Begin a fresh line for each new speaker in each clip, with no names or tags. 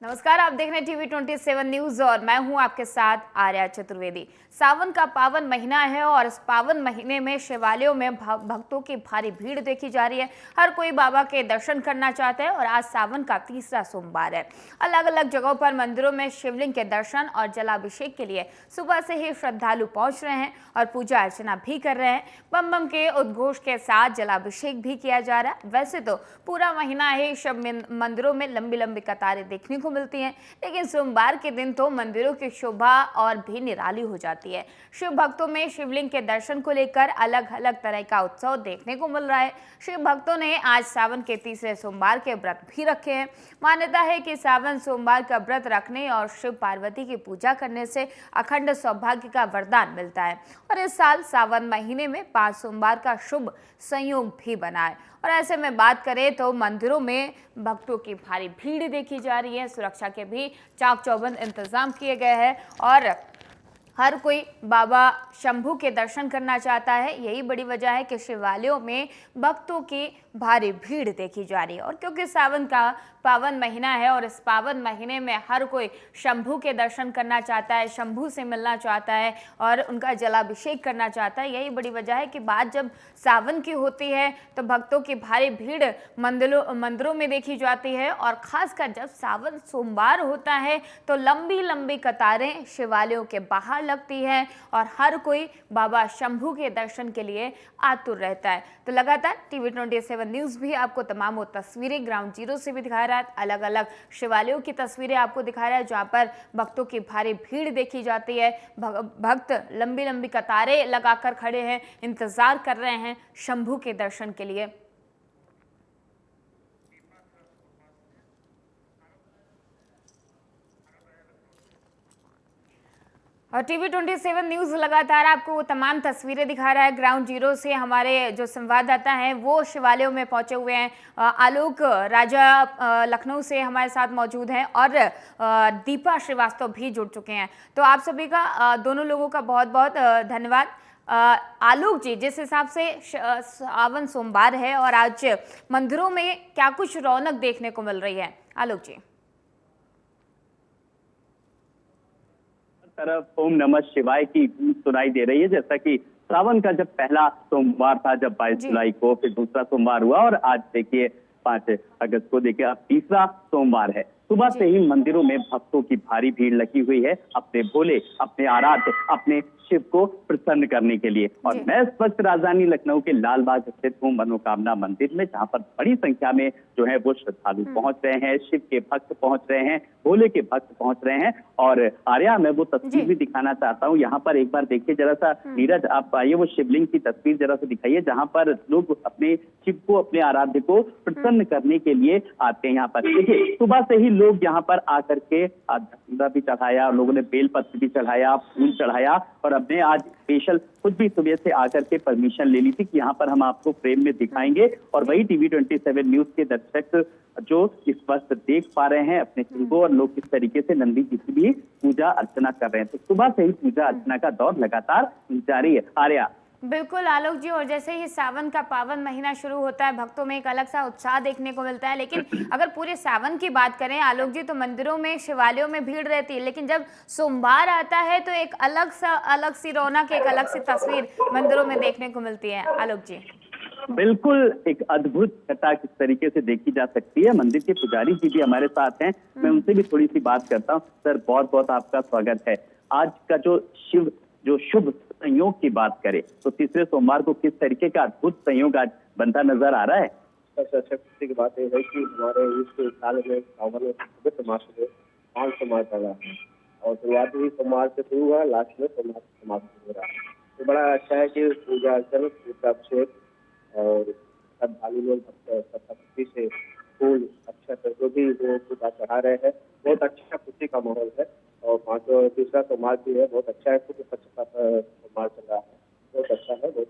नमस्कार, आप देख रहे हैं टीवी 27 न्यूज और मैं हूं आपके साथ आर्या चतुर्वेदी। सावन का पावन महीना है और इस पावन महीने में शिवालयों में भक्तों की भारी भीड़ देखी जा रही है। हर कोई बाबा के दर्शन करना चाहता है और आज सावन का तीसरा सोमवार है। अलग अलग जगहों पर मंदिरों में शिवलिंग के दर्शन और जलाभिषेक के लिए सुबह से ही श्रद्धालु पहुंच रहे हैं और पूजा अर्चना भी कर रहे हैं। बम बम के उद्घोष के साथ जलाभिषेक भी किया जा रहा है। वैसे तो पूरा महीना ही शिव मंदिरों में लंबी लंबी कतारें देखने को मिलती हैं, लेकिन सोमवार के दिन तो मंदिरों की शोभा और भी निराली हो जाती है। शिव भक्तों में शिवलिंग के दर्शन को लेकर अलग अलग तरह का उत्सव देखने को मिल रहा है। शिव भक्तों ने आज सावन के तीसरे सोमवार के व्रत भी रखे हैं। मान्यता है कि सावन सोमवार का व्रत रखने और शिव पार्वती की पूजा करने से अखंड सौभाग्य का वरदान मिलता है और इस साल सावन महीने में 5 सोमवार का शुभ संयोग भी बना है। और ऐसे में बात करें तो मंदिरों में भक्तों की भारी भीड़ देखी जा रही है। सुरक्षा के भी चाक चौबंद इंतजाम किए गए हैं और हर कोई बाबा शंभू के दर्शन करना चाहता है। यही बड़ी वजह है कि शिवालयों में भक्तों की भारी भीड़ देखी जा रही है। और क्योंकि सावन का पावन महीना है और इस पावन महीने में हर कोई शंभू के दर्शन करना चाहता है, शंभू से मिलना चाहता है और उनका जलाभिषेक करना चाहता है। यही बड़ी वजह है कि बात जब सावन की होती है तो भक्तों की भारी भीड़ मंदिरों में देखी जाती है और खासकर जब सावन सोमवार होता है तो लंबी लंबी कतारें शिवालयों के बाहर लगती है और हर कोई बाबा शंभू के दर्शन के लिए आतुर रहता है। तो लगातार टीवी 27 न्यूज भी आपको तमाम वो तस्वीरें ग्राउंड जीरो से भी दिखा रहा है। अलग अलग शिवालयों की तस्वीरें आपको दिखा रहा है जहां पर भक्तों की भारी भीड़ देखी जाती है। भक्त लंबी लंबी कतारें लगाकर खड़े हैं, इंतजार कर रहे हैं शंभू के दर्शन के लिए। और टीवी 27 न्यूज लगातार आपको वो तमाम तस्वीरें दिखा रहा है। ग्राउंड जीरो से हमारे जो संवाददाता हैं वो शिवालयों में पहुंचे हुए हैं। आलोक राजा लखनऊ से हमारे साथ मौजूद हैं और दीपा श्रीवास्तव भी जुड़ चुके हैं। तो आप सभी का दोनों लोगों का बहुत बहुत धन्यवाद। आलोक जी, जिस हिसाब से सावन सोमवार है और आज मंदिरों में क्या कुछ रौनक देखने को मिल रही है, आलोक जी?
तरफ ओम नमः शिवाय की गूंज सुनाई दे रही है। जैसा कि सावन का जब पहला सोमवार था, जब 22 जुलाई को, फिर दूसरा सोमवार हुआ और आज देखिए 5 अगस्त को देखिए अब तीसरा सोमवार है। सुबह से ही मंदिरों में भक्तों की भारी भीड़ लगी हुई है अपने भोले, अपने आराध्य, अपने शिव को प्रसन्न करने के लिए। और मैं इस वक्त राजधानी लखनऊ के लाल बाग स्थित हूँ मनोकामना मंदिर में, जहाँ पर बड़ी संख्या में जो है वो श्रद्धालु पहुंच रहे हैं, शिव के भक्त पहुंच रहे हैं, भोले के भक्त पहुंच रहे हैं। और आर्या, मैं वो तस्वीर भी दिखाना चाहता हूँ। यहाँ पर एक बार देखिए जरा सा, नीरज आप आइए, वो शिवलिंग की तस्वीर जरा सा दिखाइए, जहाँ पर लोग अपने शिव को, अपने आराध्य को प्रसन्न करने के लिए आते हैं। यहाँ पर देखिए सुबह से ही लोग यहाँ पर आकर के धतूरा भी चढ़ाया, लोगों ने बेलपत्र भी चढ़ाया, फूल चढ़ाया और अपने आज स्पेशल खुद भी सुबह से आकर के परमिशन ले ली थी कि यहाँ पर हम आपको फ्रेम में दिखाएंगे। और वही टीवी 27 न्यूज के दर्शक जो इस वक्त देख पा रहे हैं अपने शिव को और लोग किस तरीके से नंदी जी की भी पूजा अर्चना कर रहे हैं। तो सुबह से ही पूजा अर्चना का दौर लगातार जारी है। आर्या।
बिल्कुल आलोक जी, और जैसे ही सावन का पावन महीना शुरू होता है भक्तों में एक अलग सा उत्साह देखने को मिलता है। लेकिन अगर पूरे सावन की बात करें आलोक जी, तो मंदिरों में, शिवालयों में भीड़ रहती है, लेकिन जब सोमवार आता है तो एक अलग सी रौनक, एक अलग सी तस्वीर मंदिरों में देखने को मिलती है। आलोक जी
बिल्कुल, एक अद्भुत घटना किस तरीके से देखी जा सकती है। मंदिर के पुजारी जी भी हमारे साथ हैं, मैं उनसे भी थोड़ी सी बात करता हूँ। सर, बहुत बहुत आपका स्वागत है। आज का जो शुभ संयोग की बात करें तो तीसरे सोमवार को किस तरीके का अद्भुत संयोग आज बनता नजर आ रहा है?
सबसे अच्छा खुशी की बात यह है कि हमारे इस साल में सावन में 5 सोमवार चल रहा है और शुरुआत भी सोमवार से शुरू हुआ, लास्ट में सोमवार से समाप्त हो रहा है। तो बड़ा अच्छा है कि पूजा अर्चन, अभिषेक और श्रद्धालु लोग भक्ति से फूल, अक्षत जो भी वो पूजा चढ़ा रहे हैं, बहुत अच्छा खुशी का माहौल है। और 5वां तीसरा सोमवार भी है, बहुत अच्छा है, सोमवार चल रहा है, बहुत अच्छा है, बहुत।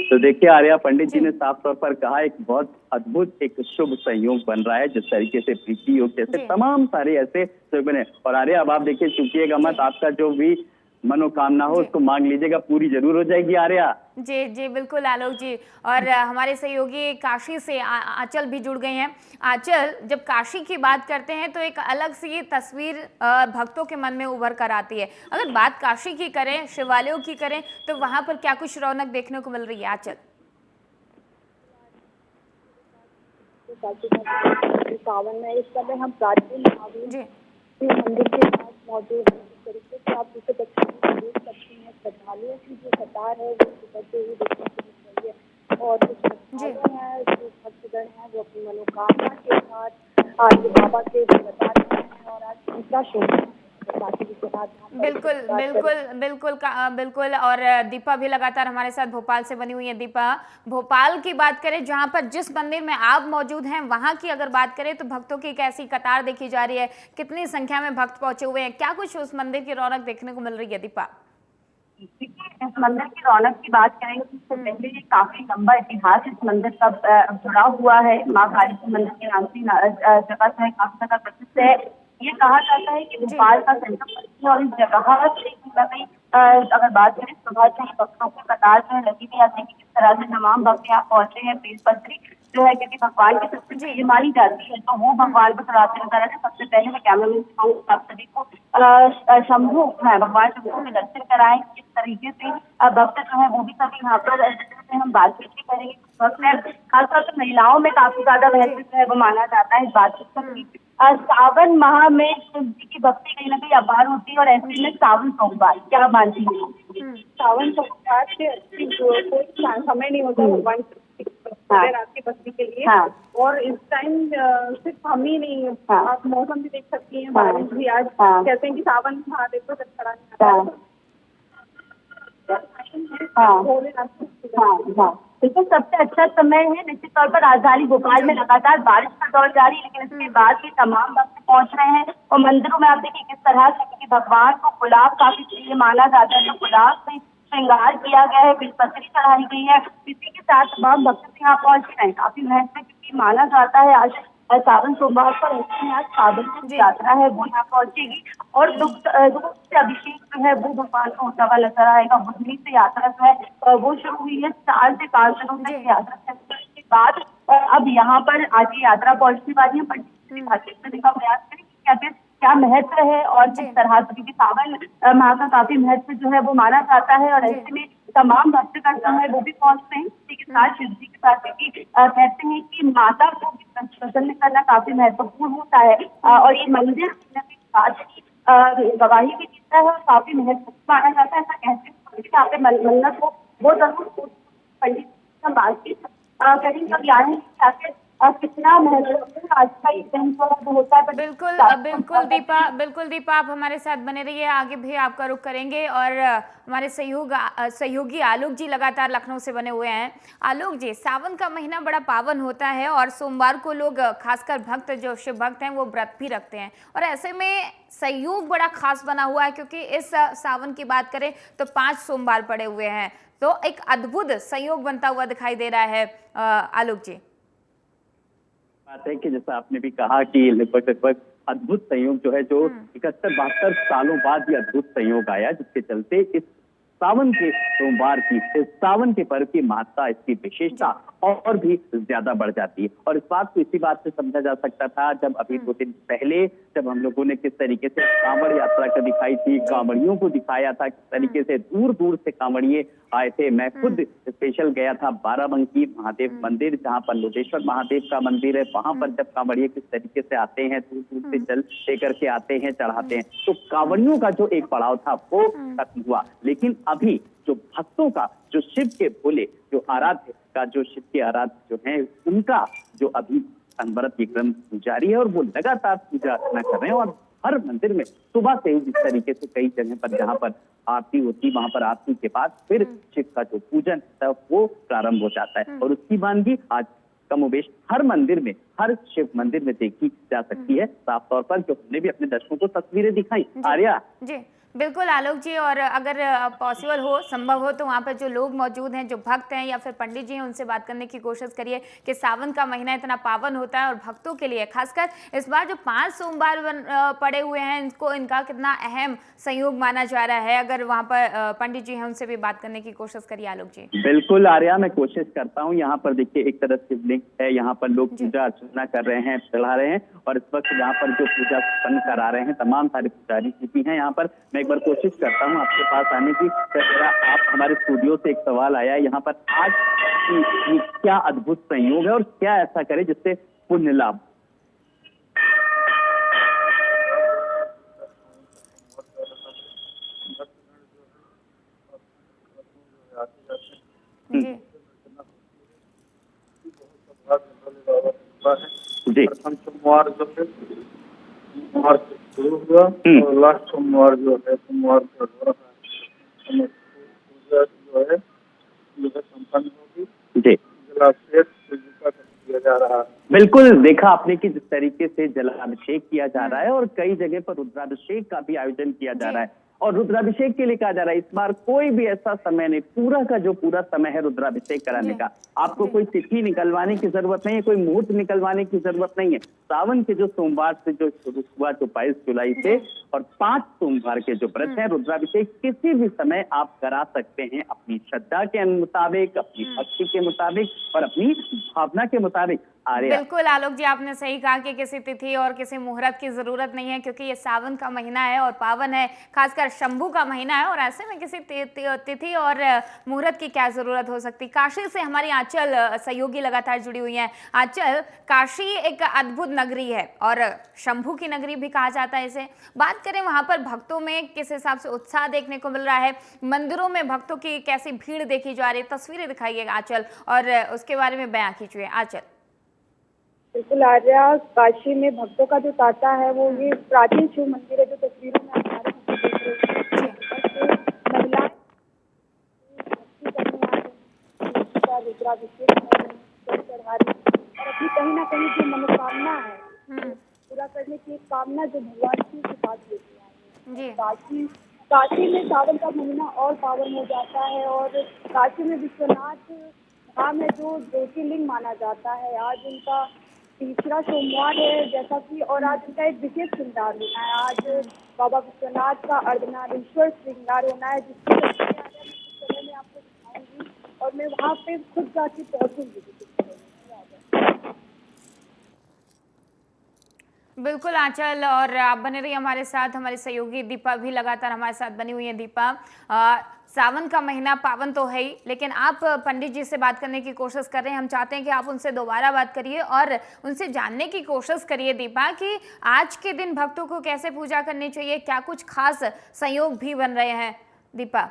तो देखिए आर्या, पंडित जी ने साफ तौर पर कहा एक बहुत अद्भुत एक शुभ संयोग बन रहा है, जिस तरीके से प्रीति योग जैसे तमाम सारे ऐसे संयोग बने। और आर्या, अब आप देखिए, चूंकि एक अमत आपका जो भी मनोकामना हो उसको मांग लीजिएगा, पूरी जरूर हो जाएगी आर्या।
जी जी बिल्कुल आलोक जी। और हमारे सहयोगी काशी से आंचल भी जुड़ गई हैं। आंचल, जब काशी की बात करते हैं तो एक अलग सी तस्वीर भक्तों के मन में उभर कर आती है। अगर बात काशी की करें, शिवालयों की करें, तो वहां पर क्या कुछ रौनक देखने को मिल रही है आंचल?
सावन में इस समय हम प्राचीन
जी
मंदिर के पास मौजूद हैं। जिस तरीके से आप इसे तस्वीर में देख सकती हैं, श्रद्धालुओं की जो कतार है वो उतरते हुए देखने को मिल रही है। और जो श्रद्धालु हैं, जो भक्तगण हैं, वो अपनी मनोकामना के साथ आज बाबा के बता रहे हैं। और आज दूसरा शोभा
बिल्कुल बिल्कुल बिल्कुल बिल्कुल। और दीपा भी लगातार हमारे साथ भोपाल से बनी हुई है। दीपा, भोपाल की बात करें, जहां पर जिस मंदिर में आप मौजूद हैं, वहां की अगर बात करें तो भक्तों की कैसी कतार देखी जा रही है? कितनी संख्या में भक्त पहुंचे हुए हैं? क्या कुछ उस मंदिर की रौनक देखने को मिल रही है दीपा?
इस मंदिर की रौनक की बात करेंगे तो इससे पहले ये काफी लंबा इतिहास इस मंदिर का जुड़ा हुआ है। माँ काली मंदिर के नाम से जगह है, काफी ज्यादा प्रसिद्ध है। ये कहा जाता है कि भोपाल का सेंटर और इस जगह से अगर बात करें, सुबह से ही भक्तों की कतार जो है लगी हुई आती है कि किस तरह से तमाम भक्त यहाँ पहुंचे हैं। बेलपत्री जो है क्योंकि भगवान की सबसे प्रिय मानी जाती है, तो वो भगवान को चढ़ाते हैं। तरह से सबसे पहले मैं कैमरामैन से कहूँगा आप सभी को शंभू है, भगवान शंभू के दर्शन कराएं। किस तरीके से भक्त जो है वो भी सभी यहाँ पर हम बातचीत भी करेंगे। भक्त है खासतौर पर महिलाओं में काफी ज्यादा महत्व जो है वो माना जाता है इस बातचीत का। सावन माह में शिव जी की भक्ति कहीं ना कहीं अपार होती है और ऐसे में सावन सोमवार क्या मानती है?
सावन सोमवार से कोई समय नहीं होता भगवान रात की भक्ति के लिए। और इस टाइम सिर्फ हम ही नहीं, आप मौसम भी देख सकती हैं, बारिश भी। आज कहते हैं कि सावन महादेव को चढ़ा
देखिए, सबसे अच्छा समय है। निश्चित तौर पर राजधानी भोपाल में लगातार बारिश का दौर जारी, लेकिन इसके बाद भी तमाम भक्त पहुंच रहे हैं। और मंदिरों में आप देखिए किस तरह से, क्योंकि भगवान को गुलाब काफी प्रिय माना जाता है, तो गुलाब से श्रृंगार किया गया है, बेलपत्री चढ़ाई गई है। इसी के साथ तमाम भक्त यहाँ पहुंच रहे हैं। काफी महत्व क्योंकि माना जाता है आज सावन सोमवार पर आज सावन की यात्रा है वो यहाँ पहुंचेगी। और दुख से अभिषेक जो है वो भगवान को होता हुआ नजर आएगा। बुधनी से यात्रा जो है वो शुरू हुई है। 4 से 5 दिनों तक यात्रा के बाद अब यहाँ पर आज की यात्रा पहुंचने वाली है। पर का प्रयास करें क्या महत्व है और किस तरह से, क्योंकि सावन माह का काफी महत्व जो है वो माना जाता है। और ऐसे में तमाम भक्तगण जो है वो भी पहुंचते हैं इसी के साथ, शिव जी के साथ, क्योंकि कहते हैं कि माता को प्रसन्न करना काफी महत्वपूर्ण होता है। और ये मंदिर गवाही भी देता है और काफी महत्वपूर्ण माना जाता है। ऐसा कहते हैं यहाँ पे मन्नत हो वो जरूर पंडित से बातचीत करेंगे। अब यानी कितना महत्वपूर्ण आज का ये दिन होता है।
बिल्कुल बिल्कुल दीपा, आप हमारे साथ बने रहिए, आगे भी आपका रुख करेंगे। और हमारे सहयोगी आलोक जी लगातार लखनऊ से बने हुए हैं। आलोक जी, सावन का महीना बड़ा पावन होता है और सोमवार को लोग, खासकर भक्त जो शिव भक्त हैं, वो व्रत भी रखते हैं। और ऐसे में संयोग बड़ा खास बना हुआ है, क्योंकि इस सावन की बात करें तो 5 सोमवार पड़े हुए हैं, तो एक अद्भुत संयोग बनता हुआ दिखाई दे रहा है। आलोक जी,
बात है कि जैसा आपने भी कहा कि लगभग अद्भुत संयोग जो है, जो 71-72 सालों बाद ये अद्भुत संयोग आया, जिसके चलते इस सावन के सोमवार की, इस सावन के पर्व की महत्ता, इसकी विशेषता और भी ज्यादा बढ़ जाती है। और इस बात को इसी बात से समझा जा सकता था जब अभी 2 दिन पहले जब हम लोगों ने किस तरीके से कांवड़ यात्रा का दिखाई थी, कांवड़ियों को दिखाया था, किस तरीके से दूर दूर से कांवड़िए आए थे। मैं खुद स्पेशल गया था बाराबंकी महादेव मंदिर, जहाँ पर लोटेश्वर महादेव का मंदिर है। वहां पर जब कांवड़िए किस तरीके से आते हैं, दूर दूर से जल लेकर के आते हैं, चढ़ाते हैं, तो कांवड़ियों का जो एक पड़ाव था वो खत्म हुआ। लेकिन अभी जो भक्तों का, जो शिव के भोले, जो आराध्य का, जो शिव के आराध्य जो है, उनका जो अभी अनवरत ये क्रम जारी है और वो लगातार पूजा अर्चना कर रहे हैं। और हर मंदिर में सुबह से ही जिस तरीके से कई जगह पर जहाँ पर आरती होती, वहां पर आरती के बाद फिर शिव का जो पूजन है वो प्रारंभ हो जाता है। और उसकी वानगी आज कमोबेश हर मंदिर में, हर शिव मंदिर में देखी जा सकती है साफ तौर पर, जो हमने भी अपने दर्शकों को तस्वीरें दिखाई। आर्या
जी बिल्कुल आलोक जी, और अगर पॉसिबल हो, संभव हो, तो वहाँ पर जो लोग मौजूद हैं, जो भक्त हैं या फिर पंडित जी हैं, उनसे बात करने की कोशिश करिए कि सावन का महीना इतना पावन होता है और भक्तों के लिए खासकर इस बार जो 5 सोमवार पड़े हुए हैं, इनका कितना अहम संयोग माना जा रहा है। अगर वहाँ पर पंडित जी हैं, उनसे भी बात करने की कोशिश करिए आलोक जी।
बिल्कुल आर्या, मैं कोशिश करता हूँ। यहाँ पर देखिए एक तरफ शिवलिंग है, यहाँ पर लोग पूजा अर्चना कर रहे हैं, चढ़ा रहे हैं, और इस वक्त यहाँ पर जो पूजा संपन्न करा रहे हैं तमाम सारे पुजारी जी भी हैं यहाँ पर। मैं एक बार कोशिश करता हूँ आपके पास आने की। आप हमारे स्टूडियो से एक सवाल आया है यहाँ पर, आज ये क्या अद्भुत संयोग है और क्या ऐसा करे जिससे पुण्य लाभ?
जी, प्रथम सोमवार जो है सोमवार से शुरू हुआ और लास्ट सोमवार जो है सोमवार को पूजा जो है संपन्न होगी।
जी,
जलाभिषेक का किया जा रहा है।
बिल्कुल देखा आपने कि जिस तरीके से जलाभिषेक किया जा रहा है और कई जगह पर रुद्राभिषेक का भी आयोजन किया जा रहा है। और रुद्राभिषेक के लिए कहा जा रहा है इस बार कोई भी ऐसा समय नहीं, पूरा का जो पूरा समय है रुद्राभिषेक कराने का। आपको कोई तिथि निकलवाने की जरूरत नहीं है, कोई मुहूर्त निकलवाने की जरूरत नहीं है। सावन के जो सोमवार से जो शुरू हुआ, जो 22 जुलाई से, और 5 सोमवार के जो व्रत है, रुद्राभिषेक किसी भी समय आप करा सकते हैं, अपनी श्रद्धा के मुताबिक, अपनी भक्ति के मुताबिक और अपनी भावना के मुताबिक।
बिल्कुल आलोक जी, आपने सही कहा कि किसी तिथि और किसी मुहूर्त की जरूरत नहीं है, क्योंकि ये सावन का महीना है और पावन है, खासकर शंभू का महीना है, और ऐसे में किसी तिथि और मुहूर्त की क्या जरूरत हो सकती। काशी से हमारी आंचल सहयोगी लगातार जुड़ी हुई हैं। आंचल, काशी एक अद्भुत नगरी है और शंभू की नगरी भी कहा जाता है इसे। बात करें वहां पर भक्तों में किस हिसाब से उत्साह देखने को मिल रहा है, मंदिरों में भक्तों की कैसी भीड़ देखी जा रही है, तस्वीरें दिखाइएगा आंचल, और उसके बारे में बयां कीजिए आंचल।
बिल्कुल आर्या, काशी में भक्तों का जो तांता है वो ये प्राचीन शिव मंदिर है जो तस्वीरों में आप सारे देख रहे हैं। महिलाएं भक्ति करने आ रही हैं, रुद्राभिषेक चढ़ा रही है और अपनी कहीं ना कहीं जो मनोकामना है पूरा करने की एक कामना जो भगवान शिव के पास लेती है। काशी में सावन का महीना और पावन हो जाता है और काशी में विश्वनाथ धाम है जो ज्योतिर्लिंग माना जाता है। आज उनका तीसरा सोमवार है जैसा कि, और आज उनका एक विशेष श्रृंगार होना है। आज बाबा विश्वनाथ का अर्धनारीश्वर श्रृंगार होना है, जिसकी तस्वीरें मैं आपको दिखाऊंगी और मैं वहाँ पे खुद जाके पहुँचूंगी।
बिल्कुल आंचल, और आप बने रहिए हमारे साथ। हमारी सहयोगी दीपा भी लगातार हमारे साथ बनी हुई है। दीपा, सावन का महीना पावन तो है ही, लेकिन आप पंडित जी से बात करने की कोशिश कर रहे हैं। हम चाहते हैं कि आप उनसे दोबारा बात करिए और उनसे जानने की कोशिश करिए दीपा कि आज के दिन भक्तों को कैसे पूजा करनी चाहिए, क्या कुछ खास संयोग भी बन रहे हैं। दीपा,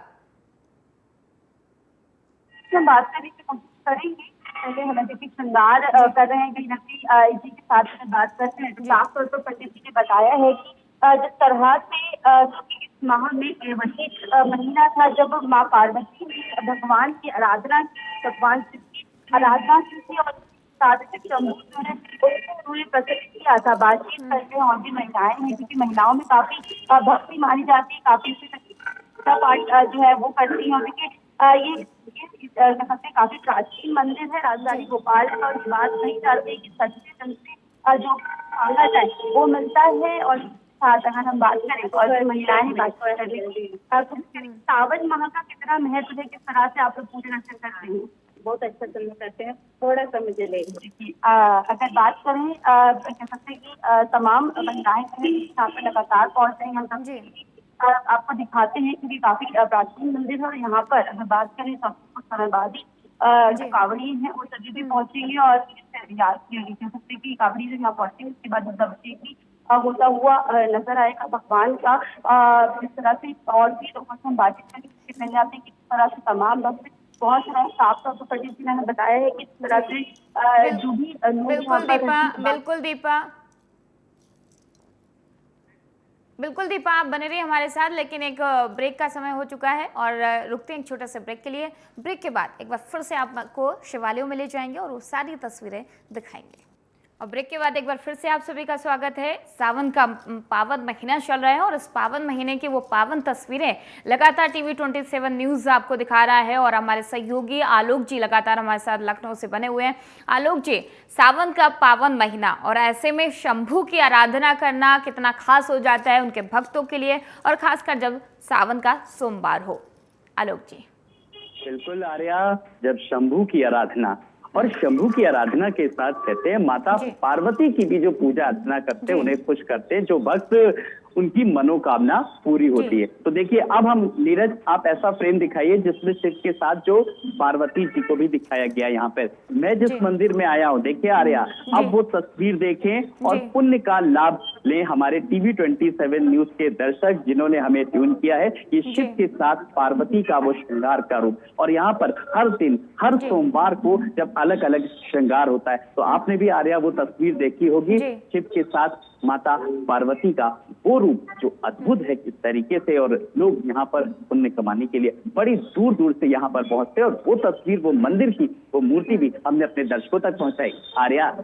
बात करने की कोशिश करेंगे। पहले हम देखिए श्रृंगार कर रहे हैं, कहीं ना कहीं इसी के साथ में बात करते हैं। साफ तौर पर पंडित जी ने बताया है कि जिस तरह से इस माह में वही महीना था जब माँ पार्वती ने भगवान की आराधना की, भगवान शिव की आराधना की थी और साथ ही शंभू जो है उन्होंने प्रकट किया था। बातचीत करते हैं और भी महिलाएं हैं, क्योंकि महिलाओं में काफी भक्ति मानी जाती है, काफी पूजा पाठ जो है वो करती है। देखिए ये काफी प्राचीन मंदिर है राजधानी भोपाल का, और बात नहीं चाहते कि सच्चे ढंग से जो मांगा जाए वो मिलता है। और साथ अगर हम बात करें तो और महिलाएं बात कर रही है, सावन माह का कितना महत्व है, किस तरह से आप लोग पूरे दर्शन करते हैं?
बहुत अच्छा दर्शन करते हैं, थोड़ा सा मुझे ले।
अगर बात करें कह सकते हैं कि तमाम महिलाएं यहाँ पर लगातार पहुंच रही हैं। आपको दिखाते हैं क्योंकि काफी प्राचीन मंदिर है और यहाँ पर अगर बात करें तो कुछ समय बाद ही जो कावड़ी है वो सभी भी पहुंचेंगे और कह सकते हैं कि कावड़ी जो यहाँ पहुंचेंगे उसके बाद रुद्राभिषेक भी होता हुआ नजर आएगा भगवान का। जिस तरह से और भी लोगों से हम बातचीत करेंगे उसके पहले आते हैं किस तरह से तमाम भक्त पहुंच रहे हैं। साफ तौर पर पंडित जी ने बताया है किस तरह से जो भी
बिल्कुल दीपा, आप बने रहिए हमारे साथ, लेकिन एक ब्रेक का समय हो चुका है और रुकते हैं एक छोटे से ब्रेक के लिए। ब्रेक के बाद एक बार फिर से आपको शिवालयों में ले जाएंगे और वो सारी तस्वीरें दिखाएंगे। और ब्रेक के बाद एक बार फिर से आप सभी का स्वागत है। सावन का पावन महीना चल रहा है और इस पावन महीने की वो पावन तस्वीरें लगातार टीवी 27 न्यूज आपको दिखा रहा है और हमारे सहयोगी आलोक जी लगातार हमारे साथ लखनऊ से बने हुए हैं। आलोक जी, सावन का पावन महीना और ऐसे में शंभू की आराधना करना कितना खास हो जाता है उनके भक्तों के लिए, और खासकर जब सावन का सोमवार हो। आलोक जी।
बिल्कुल आर्या, जब शंभू की आराधना और शंभू की आराधना के साथ कहते हैं माता पार्वती की भी जो पूजा अर्चना करते हैं, उन्हें खुश करते हैं, जो भक्त उनकी मनोकामना पूरी होती है। तो देखिए अब हम नीरज, आप ऐसा फ्रेम दिखाइए जिसमें शिव के साथ जो पार्वती जी को भी दिखाया गया। यहाँ पे मैं जिस मंदिर में आया हूँ, देखिए आर्या, अब वो तस्वीर देखें और पुण्य का लाभ लें हमारे टीवी 27 न्यूज के दर्शक, जिन्होंने हमें ट्यून किया है। ये शिव के साथ पार्वती का वो श्रृंगार का रूप, और यहाँ पर हर दिन हर सोमवार को जब अलग अलग श्रृंगार होता है, तो आपने भी आर्या वो तस्वीर देखी होगी शिव के साथ माता पार्वती का वो रूप जो अद्भुत है किस तरीके से। और लोग यहाँ पर पुण्य कमाने के लिए बड़ी दूर दूर से यहाँ पर पहुंचते हैं, और वो तस्वीर, वो मंदिर की वो मूर्ति भी हमने अपने दर्शकों तक पहुंचाई। आर्या।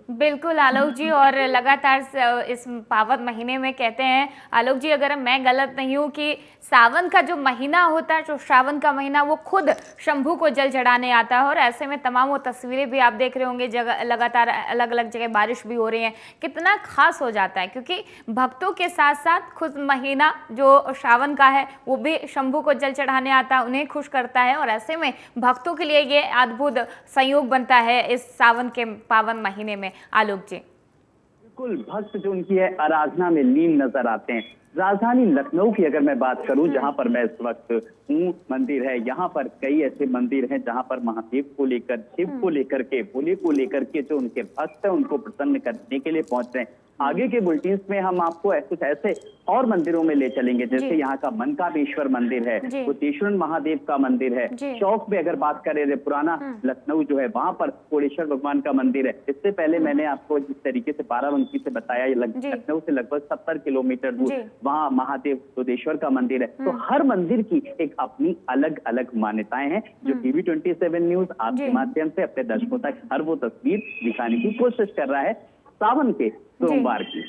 बिल्कुल आलोक जी, और लगातार इस पावन महीने में कहते हैं आलोक जी, अगर मैं गलत नहीं हूँ, कि सावन का जो महीना होता है, जो श्रावण का महीना, वो खुद शंभू को जल चढ़ाने आता है। और ऐसे में तमाम वो तस्वीरें भी आप देख रहे होंगे, जगह लगातार अलग अलग जगह बारिश भी हो रही है, कितना खास हो जाता है, क्योंकि भक्तों के साथ साथ खुद महीना जो श्रावण का है वो भी शंभू को जल चढ़ाने आता है, उन्हें खुश करता है। और ऐसे में भक्तों के लिए ये अद्भुत संयोग बनता है इस सावन के पावन महीने में। आलोक जी।
बिल्कुल, भक्त जो उनकी है आराधना में लीन नजर आते हैं। राजधानी लखनऊ की अगर मैं बात करूं, जहां पर मैं इस वक्त हूँ, मंदिर है, यहाँ पर कई ऐसे मंदिर हैं जहां पर महादेव को लेकर, शिव को लेकर के, भोले को लेकर के जो उनके भक्त हैं उनको प्रसन्न करने के लिए पहुंच रहे हैं। आगे के बुलेटिन में हम आपको कुछ ऐसे और मंदिरों में ले चलेंगे, जैसे यहाँ का मनकामेश्वर मंदिर है, कोटेश्वर महादेव का मंदिर है, चौक में अगर बात करें पुराना लखनऊ जो है, वहां पर कोटेश्वर भगवान का मंदिर है। इससे पहले मैंने आपको जिस तरीके से बाराबंकी से बताया, लखनऊ से लगभग 70 किलोमीटर दूर वहाँ महादेव कोटेश्वर का मंदिर है। तो हर मंदिर की एक अपनी अलग अलग मान्यताएं हैं, जो टीवी 27 न्यूज आपके माध्यम से अपने दर्शकों तक हर वो तस्वीर दिखाने की कोशिश कर रहा है सावन के सोमवार की।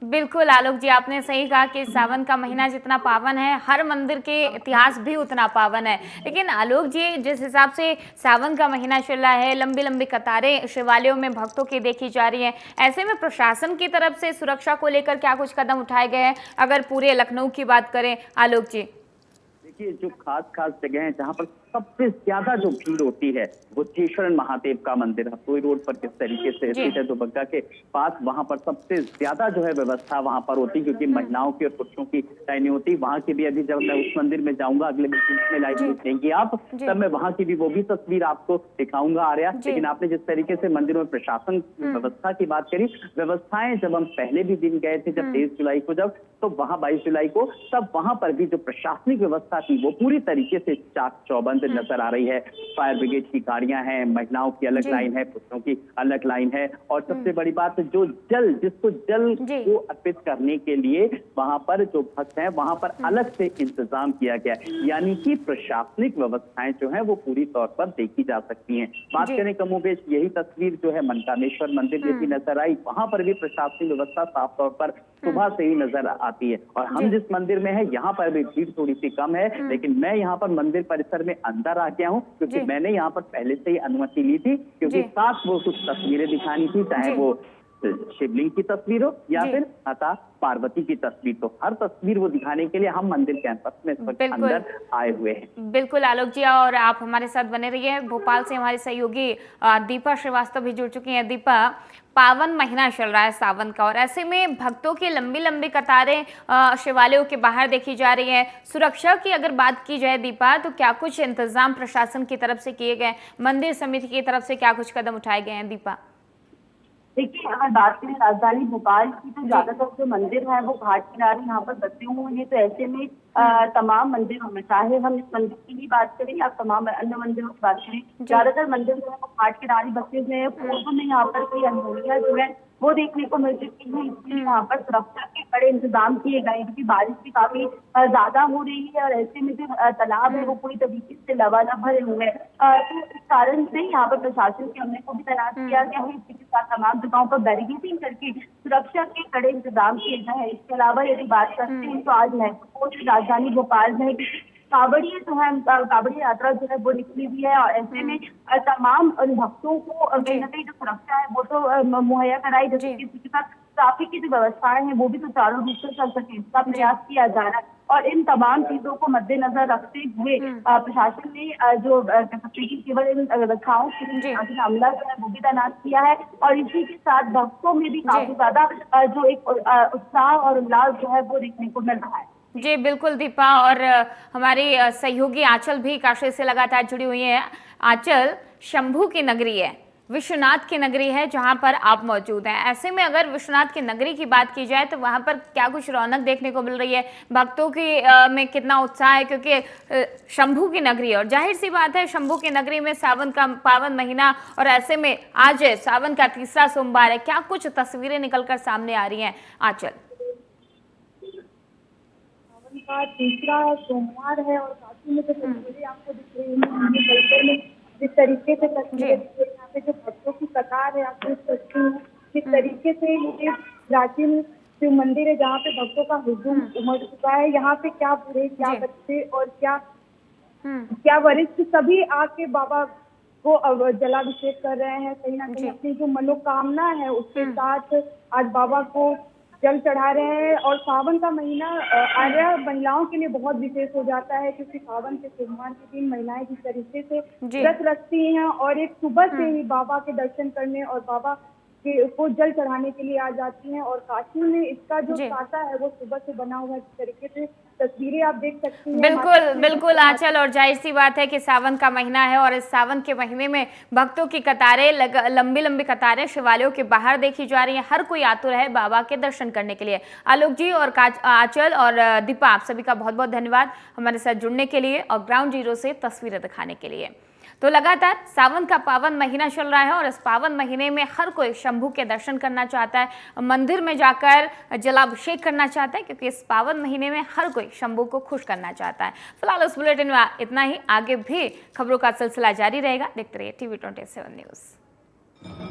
बिल्कुल आलोक जी, आपने सही कहा कि सावन का महीना जितना पावन है, हर मंदिर के इतिहास भी उतना पावन है। लेकिन आलोक जी, जिस हिसाब से सावन का महीना चल रहा है, लंबी लंबी कतारें शिवालयों में भक्तों की देखी जा रही है, ऐसे में प्रशासन की तरफ से सुरक्षा को लेकर क्या कुछ कदम उठाए गए हैं, अगर पूरे लखनऊ की बात करें आलोक जी?
देखिए, जो खास जगह है जहाँ पर सबसे ज्यादा जो भीड़ होती है, वो कोटेश्वर महादेव का मंदिर हथोई रोड पर किस तरीके से स्थित है, दुबग्गा के पास, वहां पर सबसे ज्यादा जो है व्यवस्था वहां पर होती, क्योंकि महिलाओं की और पुरुषों की तय नहीं होती। वहां की भी अभी जब मैं उस मंदिर में जाऊंगा, अगले में लाइव देखेंगे आप, तब मैं वहां की भी वो भी तस्वीर आपको दिखाऊंगा आर्या। लेकिन आपने जिस तरीके से मंदिरों में प्रशासन व्यवस्था की बात करी, व्यवस्थाएं जब हम पहले भी दिन गए थे, जब 23 जुलाई को, जब तो वहां 22 जुलाई को, तब वहां पर भी जो प्रशासनिक व्यवस्था थी वो पूरी तरीके से चाक चौबंद नजर आ रही है। फायर ब्रिगेड की गाड़ियां हैं, महिलाओं की अलग लाइन है, पुरुषों की अलग लाइन है, और सबसे बड़ी बात, जो जिसको जल को अर्पित करने के लिए वहां पर जो भक्त हैं, वहां पर अलग से इंतजाम किया गया है। यानी कि प्रशासनिक व्यवस्थाएं जो है वो पूरी तौर पर देखी जा सकती हैं। बात करें कमोबेश, यही तस्वीर जो है मनकामेश्वर मंदिर में भी नजर आई, वहां पर भी प्रशासनिक व्यवस्था साफ तौर पर सुबह से ही नजर आती है। और हम जिस मंदिर में है, यहाँ पर भी भीड़ थोड़ी सी कम है, लेकिन मैं यहाँ पर मंदिर परिसर में अंदर आ गया हूँ, क्योंकि मैंने यहाँ पर पहले से ही अनुमति ली थी, क्योंकि साथ वो कुछ तस्वीरें दिखानी थी, चाहे वो शिवलिंग की तस्वीर हो या फिर माता पार्वती की तस्वीर। तो हर तस्वीर वो दिखाने के लिए हम मंदिर कैंपस में इस वक्त अंदर आए हुए हैं।
बिल्कुल आलोक जी, और आप हमारे साथ बने रहिए। भोपाल से हमारे सहयोगी दीपा श्रीवास्तव भी जुड़ चुकी हैं। दीपा, पावन महीना चल रहा है सावन का, और ऐसे में भक्तों की लंबी लंबी कतारें शिवालयों के बाहर देखी जा रही है। सुरक्षा की अगर बात की जाए दीपा, तो क्या कुछ इंतजाम प्रशासन की तरफ से किए गए, मंदिर समिति की तरफ से क्या कुछ कदम उठाए गए हैं दीपा?
देखिए, अगर बात करें राजधानी भोपाल की, तो ज्यादातर जो मंदिर है वो घाट किनारे यहाँ पर बसे हुए हैं। तो ऐसे में तमाम मंदिरों में, चाहे हम इस मंदिर की ही बात करें या तमाम अन्य मंदिरों की बात करें, ज्यादातर मंदिर जो है वो घाट किनारे बसे हुए हैं। पूर्व में यहाँ पर कोई अनहोनियां जो है वो देखने को मिल चुकी है, इसलिए यहाँ पर सुरक्षा के बड़े इंतजाम किए गए क्योंकि बारिश भी काफी ज्यादा हो रही है और ऐसे में जो तालाब है वो पूरी तरीके से लबालब भरे हुए हैं। तो इस कारण से यहाँ पर प्रशासन के अमले को भी तैनात किया गया है। इसी के साथ तमाम जगहों पर बैरिकेडिंग करके सुरक्षा के कड़े इंतजाम किए गए हैं। इसके अलावा यदि बात करते हैं तो आज महत्वपूर्ण राजधानी भोपाल में कांवड़िए जो है कांवड़िया यात्रा जो है वो निकली हुई है और ऐसे में तमाम भक्तों को कहीं ना कहीं जो सुरक्षा है वो तो मुहैया कराई, जैसे कि इसके साथ ट्रैफिक की जो व्यवस्थाएं हैं वो भी सुचारू रूप से चल सके इसका प्रयास किया जा रहा है। और इन तमाम चीजों को मद्देनजर रखते हुए प्रशासन ने जो कह सकते हैं कि केवल इन व्यवस्थाओं के लिए अमला जो है वो भी तैनात किया है और इसी के साथ भक्तों में भी काफी ज्यादा जो एक उत्साह और उल्लास जो है वो देखने को मिल रहा है।
जी बिल्कुल दीपा, और हमारी सहयोगी आंचल भी काशी से लगातार जुड़ी हुई है। आंचल, शंभू की नगरी है, विश्वनाथ की नगरी है जहां पर आप मौजूद हैं। ऐसे में अगर विश्वनाथ की नगरी की बात की जाए तो वहां पर क्या कुछ रौनक देखने को मिल रही है, भक्तों की में कितना उत्साह है, क्योंकि शंभू की नगरी है और जाहिर सी बात है शंभू की नगरी में सावन का पावन महीना और ऐसे में आज सावन का तीसरा सोमवार है। क्या कुछ तस्वीरें निकलकर सामने आ रही हैं आंचल?
का तीसरा सोमवार है और काशी में जो तस्वीरें आपको दिख रही है, जिस तरीके से तस्वीरें दिख रही है, यहाँ पे जो भक्तों की कतार है आप देख सकते हैं किस तरीके से ये प्राचीन शिव मंदिर है जहाँ पे भक्तों का हुजूम उमड़ चुका है। यहाँ पे क्या बूढ़े, क्या बच्चे और क्या वरिष्ठ सभी आके बाबा को जलाभिषेक कर रहे हैं। कहीं ना कहीं अपनी जो मनोकामना है उसके साथ आज बाबा को जल चढ़ा रहे हैं। और सावन का महीना आर्या महिलाओं के लिए बहुत विशेष हो जाता है क्योंकि सावन के सोमवार के दिन महिलाएं जिस तरीके से व्रत रखती हैं और एक सुबह से ही बाबा के दर्शन करने और बाबा को जल चढ़ाने के लिए आ जाती हैं। और काशी में इसका जो साटा है वो सुबह से बना हुआ है, इस तरीके से तस्वीरें आप देख सकती हैं।
बिल्कुल बिल्कुल आंचल, और जाहिर सी बात है कि सावन का महीना है और इस सावन के महीने में भक्तों की कतारें लंबी लंबी कतारें शिवालयों के बाहर देखी जा रही हैं। हर कोई आतुर है बाबा के दर्शन करने के लिए। आलोक जी और आंचल और दीपा, आप सभी का बहुत बहुत धन्यवाद हमारे साथ जुड़ने के लिए और ग्राउंड जीरो से तस्वीरें दिखाने के लिए। तो लगातार सावन का पावन महीना चल रहा है और इस पावन महीने में हर कोई शंभू के दर्शन करना चाहता है, मंदिर में जाकर जलाभिषेक करना चाहता है, क्योंकि इस पावन महीने में हर कोई शंभू को खुश करना चाहता है। फिलहाल इस बुलेटिन में इतना ही, आगे भी खबरों का सिलसिला जारी रहेगा। देखते रहिए TV 27 न्यूज़।